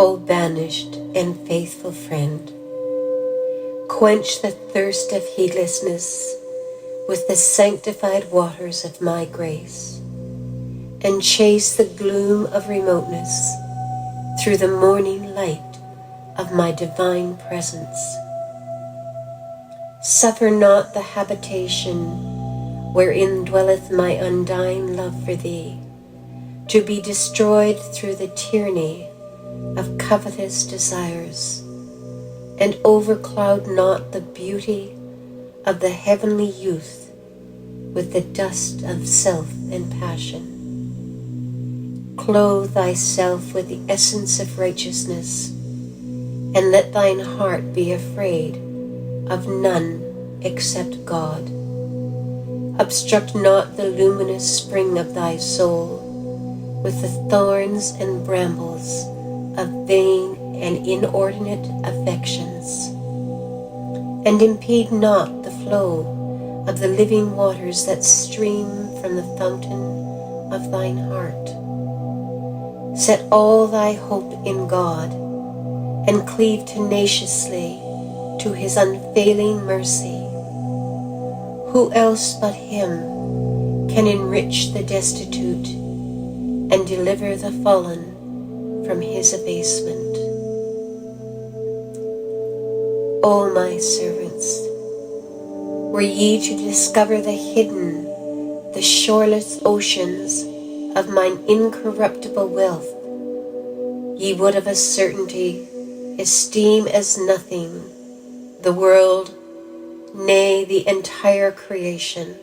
O banished and faithful friend, quench the thirst of heedlessness with the sanctified waters of my grace, and chase the gloom of remoteness through the morning light of my divine presence. Suffer not the habitation wherein dwelleth my undying love for thee to be destroyed through the tyranny of covetous desires, and overcloud not the beauty of the heavenly youth with the dust of self and passion. Clothe thyself with the essence of righteousness, and let thine heart be afraid of none except God. Obstruct not the luminous spring of thy soul with the thorns and brambles of vain and inordinate affections, and impede not the flow of the living waters that stream from the fountain of thine heart. Set all thy hope in God, and cleave tenaciously to his unfailing mercy. Who else but him can enrich the destitute and deliver the fallen from his abasement? O my servants, were ye to discover the hidden, the shoreless oceans of mine incorruptible wealth, ye would of a certainty esteem as nothing the world, nay, the entire creation.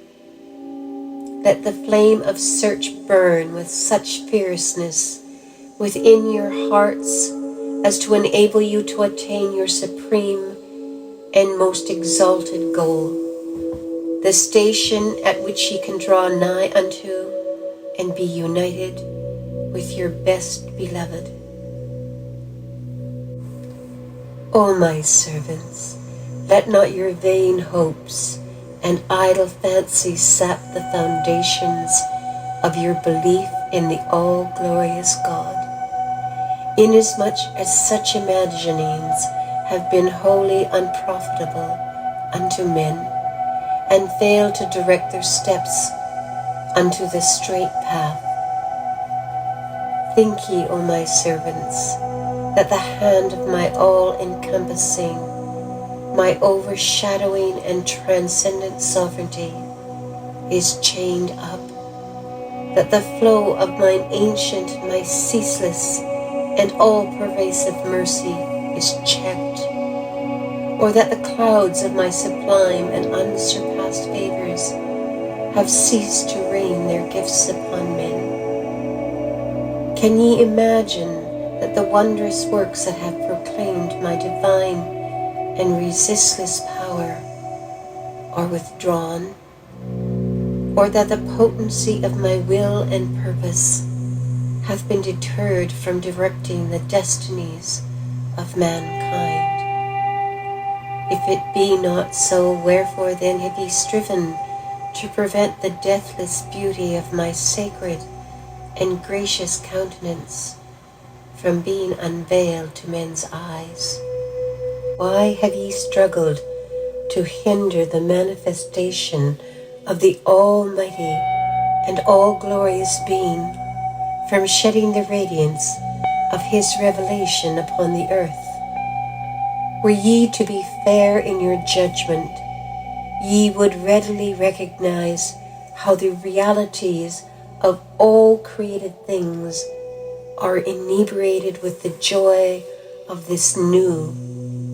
Let the flame of search burn with such fierceness within your hearts as to enable you to attain your supreme and most exalted goal, the station at which ye can draw nigh unto and be united with your best beloved. O my servants, let not your vain hopes and idle fancies sap the foundations of your belief in the all-glorious God, inasmuch as such imaginings have been wholly unprofitable unto men, and fail to direct their steps unto the straight path. Think ye, O my servants, that the hand of my all-encompassing, my overshadowing and transcendent sovereignty is chained up, that the flow of mine ancient, my ceaseless and all-pervasive mercy is checked, or that the clouds of my sublime and unsurpassed favors have ceased to rain their gifts upon men. Can ye imagine that the wondrous works that have proclaimed my divine and resistless power are withdrawn, or that the potency of my will and purpose hath been deterred from directing the destinies of mankind? If it be not so, wherefore then have ye striven to prevent the deathless beauty of my sacred and gracious countenance from being unveiled to men's eyes? Why have ye struggled to hinder the manifestation of the Almighty and all-glorious Being from shedding the radiance of his revelation upon the earth? Were ye to be fair in your judgment, ye would readily recognize how the realities of all created things are inebriated with the joy of this new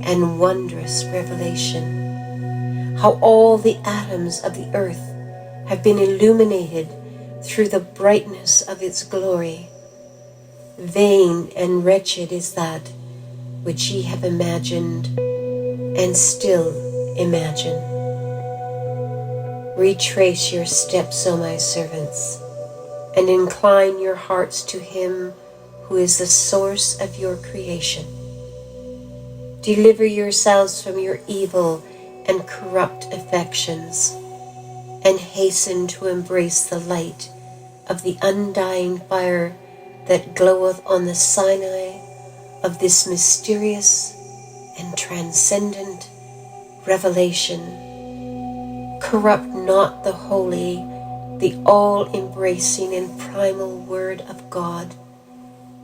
and wondrous revelation, how all the atoms of the earth have been illuminated through the brightness of its glory. Vain and wretched is that which ye have imagined and still imagine. Retrace your steps, O my servants, and incline your hearts to him who is the source of your creation. Deliver yourselves from your evil and corrupt affections, and hasten to embrace the light of the undying fire that gloweth on the Sinai of this mysterious and transcendent revelation, corrupt not the holy, the all-embracing and primal Word of God,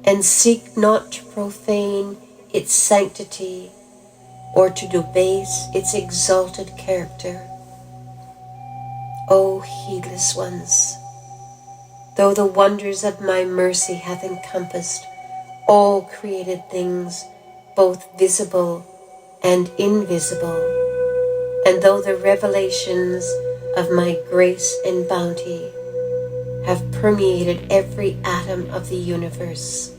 and seek not to profane its sanctity or to debase its exalted character. O heedless ones, though the wonders of my mercy have encompassed all created things, both visible and invisible, and though the revelations of my grace and bounty have permeated every atom of the universe,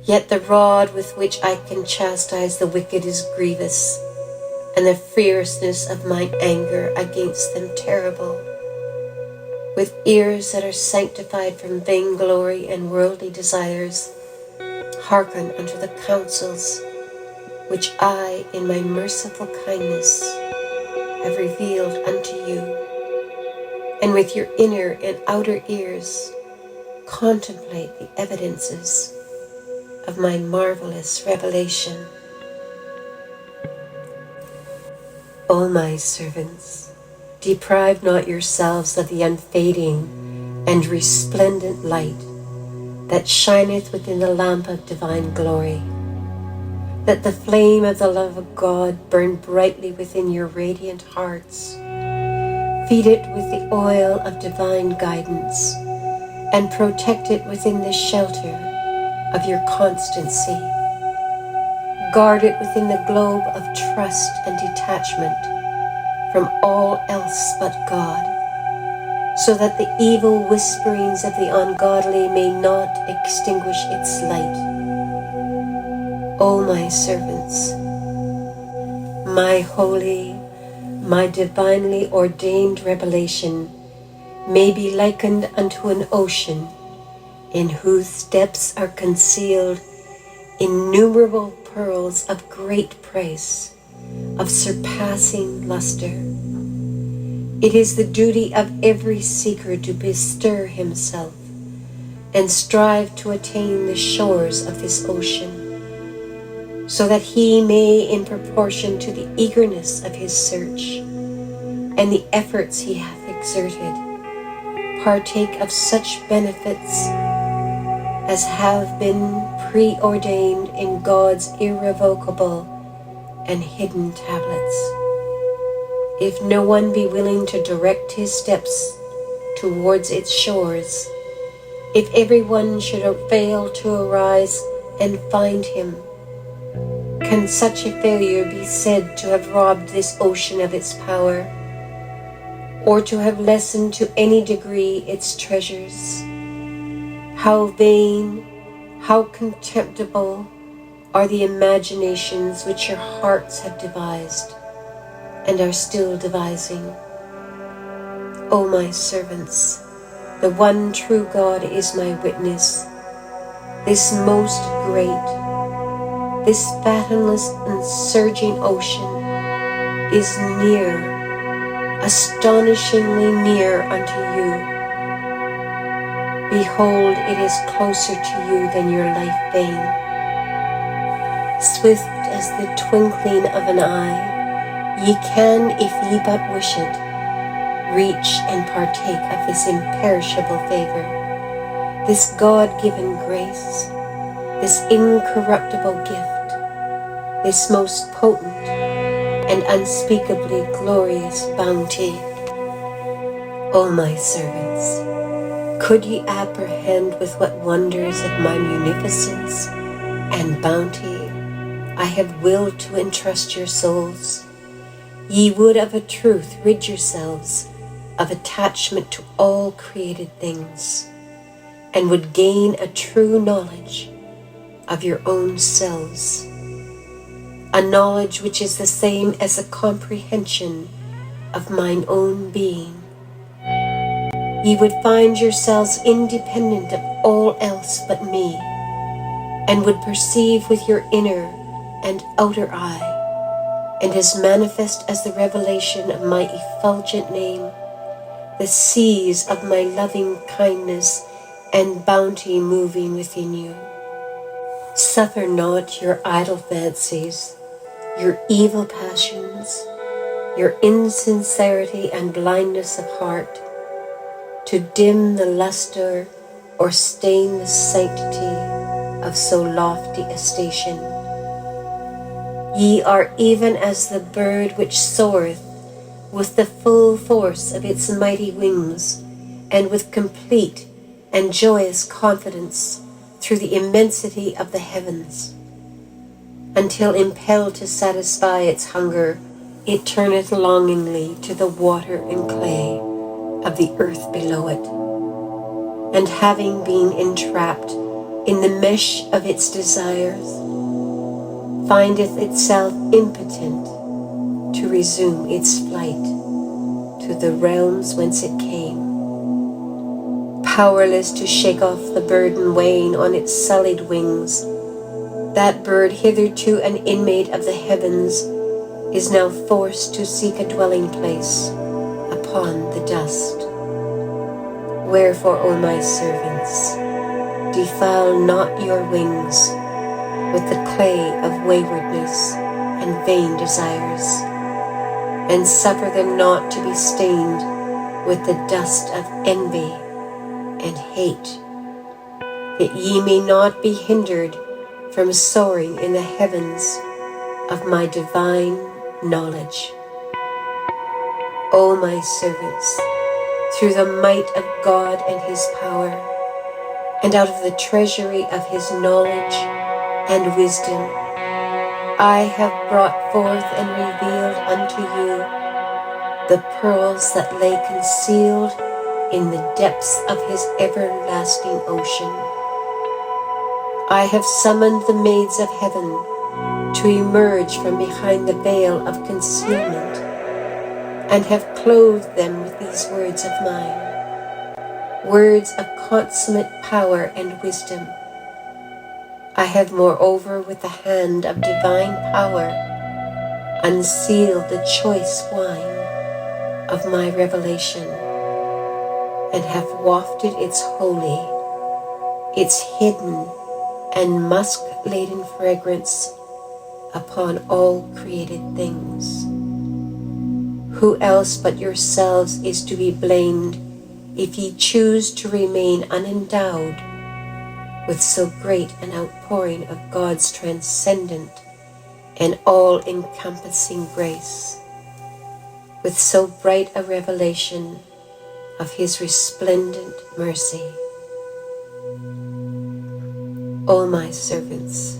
yet the rod with which I can chastise the wicked is grievous, and the fierceness of mine anger against them terrible. With ears that are sanctified from vainglory and worldly desires, hearken unto the counsels which I in my merciful kindness have revealed unto you, and with your inner and outer ears contemplate the evidences of my marvelous revelation. O my servants, deprive not yourselves of the unfading and resplendent light that shineth within the lamp of divine glory. Let the flame of the love of God burn brightly within your radiant hearts. Feed it with the oil of divine guidance, and protect it within the shelter of your constancy. Guard it within the globe of trust and detachment from all else but God, so that the evil whisperings of the ungodly may not extinguish its light. O my servants, my holy, my divinely ordained revelation may be likened unto an ocean in whose depths are concealed innumerable pearls of great price, of surpassing luster. It is the duty of every seeker to bestir himself and strive to attain the shores of this ocean, so that he may, in proportion to the eagerness of his search and the efforts he hath exerted, partake of such benefits as have been preordained in God's irrevocable and hidden tablets. If no one be willing to direct his steps towards its shores, if everyone should fail to arise and find him, can such a failure be said to have robbed this ocean of its power, or to have lessened to any degree its treasures? How vain, how contemptible are the imaginations which your hearts have devised and are still devising. O my servants, the one true God is my witness. This most great, this fathomless and surging ocean is near, astonishingly near unto you. Behold, it is closer to you than your life bane. Swift as the twinkling of an eye, ye can, if ye but wish it, reach and partake of this imperishable favor, this God-given grace, this incorruptible gift, this most potent and unspeakably glorious bounty. O my servants, could ye apprehend with what wonders of my munificence and bounty I have willed to entrust your souls, ye would of a truth rid yourselves of attachment to all created things, and would gain a true knowledge of your own selves, a knowledge which is the same as a comprehension of mine own being. Ye would find yourselves independent of all else but me, and would perceive with your inner and outer eye, and as manifest as the revelation of my effulgent name, the seas of my loving kindness and bounty moving within you. Suffer not your idle fancies, your evil passions, your insincerity and blindness of heart to dim the lustre or stain the sanctity of so lofty a station. Ye are even as the bird which soareth with the full force of its mighty wings, and with complete and joyous confidence through the immensity of the heavens, until impelled to satisfy its hunger, it turneth longingly to the water and clay of the earth below it, and having been entrapped in the mesh of its desires, findeth itself impotent to resume its flight to the realms whence it came, powerless to shake off the burden weighing on its sullied wings. That bird, hitherto an inmate of the heavens, is now forced to seek a dwelling place upon the dust. Wherefore, O my servants, defile not your wings with the clay of waywardness and vain desires, and suffer them not to be stained with the dust of envy and hate, that ye may not be hindered from soaring in the heavens of my divine knowledge. O my servants, through the might of God and his power, and out of the treasury of his knowledge and wisdom, I have brought forth and revealed unto you the pearls that lay concealed in the depths of his everlasting ocean. I have summoned the maids of heaven to emerge from behind the veil of concealment, and have clothed them with these words of mine, words of consummate power and wisdom. I have moreover with the hand of divine power unsealed the choice wine of my revelation, and have wafted its holy, its hidden and musk-laden fragrance upon all created things. Who else but yourselves is to be blamed if ye choose to remain unendowed with so great an outpouring of God's transcendent and all-encompassing grace, with so bright a revelation of his resplendent mercy? O my servants,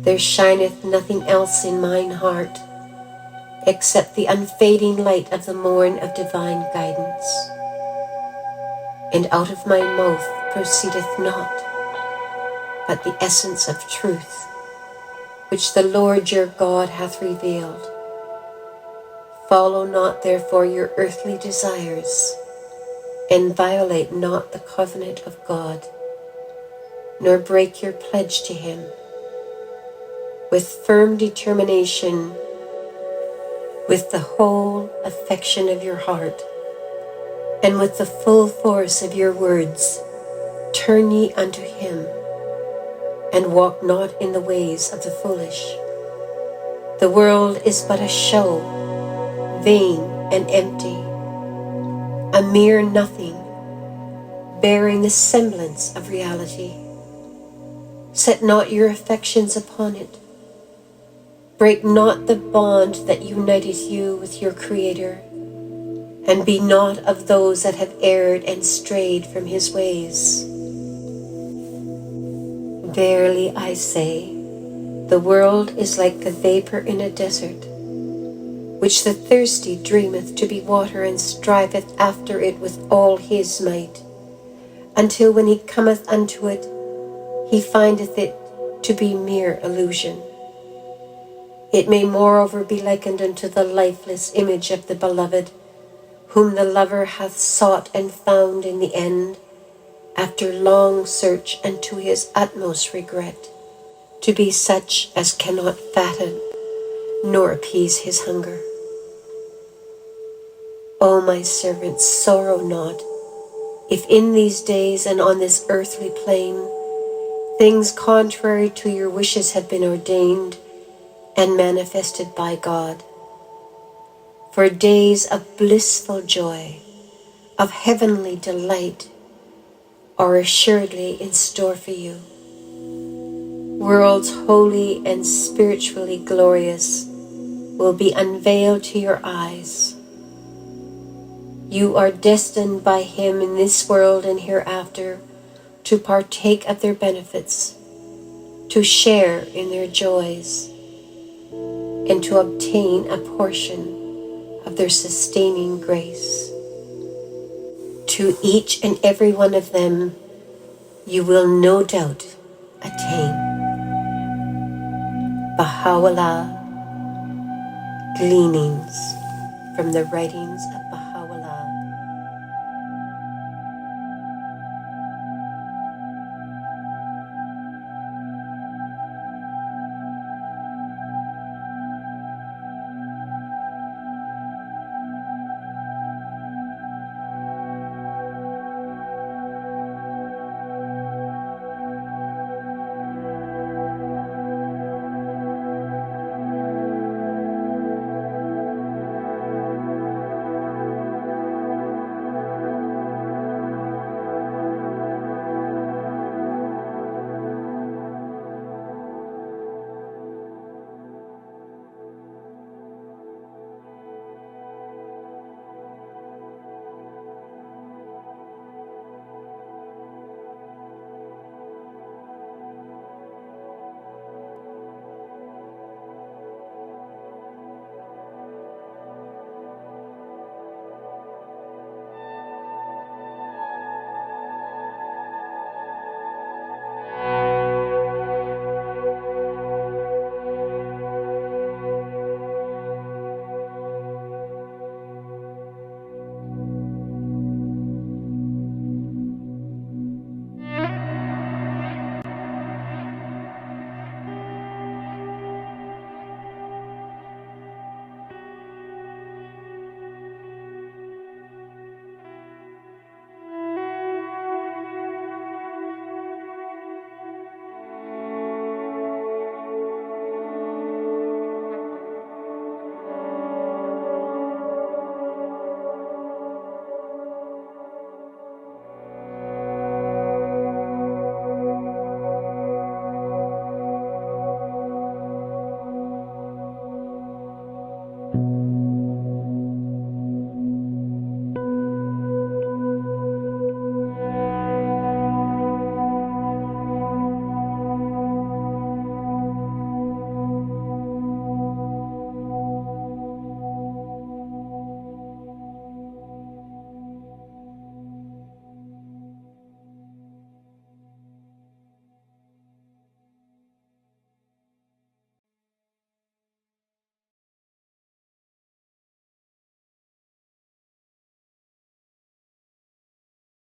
there shineth nothing else in mine heart except the unfading light of the morn of divine guidance. And out of my mouth proceedeth not but the essence of truth, which the Lord your God hath revealed. Follow not therefore your earthly desires, and violate not the covenant of God, nor break your pledge to him. With firm determination, with the whole affection of your heart, and with the full force of your words, turn ye unto him, and walk not in the ways of the foolish. The world is but a show, vain and empty, a mere nothing, bearing the semblance of reality. Set not your affections upon it. Break not the bond that uniteth you with your Creator, and be not of those that have erred and strayed from his ways. Verily I say, the world is like a vapor in a desert, which the thirsty dreameth to be water, and striveth after it with all his might, until when he cometh unto it, he findeth it to be mere illusion. It may moreover be likened unto the lifeless image of the beloved, whom the lover hath sought and found in the end, after long search and to his utmost regret, to be such as cannot fatten nor appease his hunger. O my servants, sorrow not, if in these days and on this earthly plane Things contrary to your wishes have been ordained and manifested by God. For days of blissful joy, of heavenly delight, are assuredly in store for you. Worlds holy and spiritually glorious will be unveiled to your eyes. You are destined by Him in this world and hereafter to partake of their benefits, to share in their joys, and to obtain a portion of their sustaining grace. To each and every one of them, you will no doubt attain. Baha'u'llah Gleanings from the writings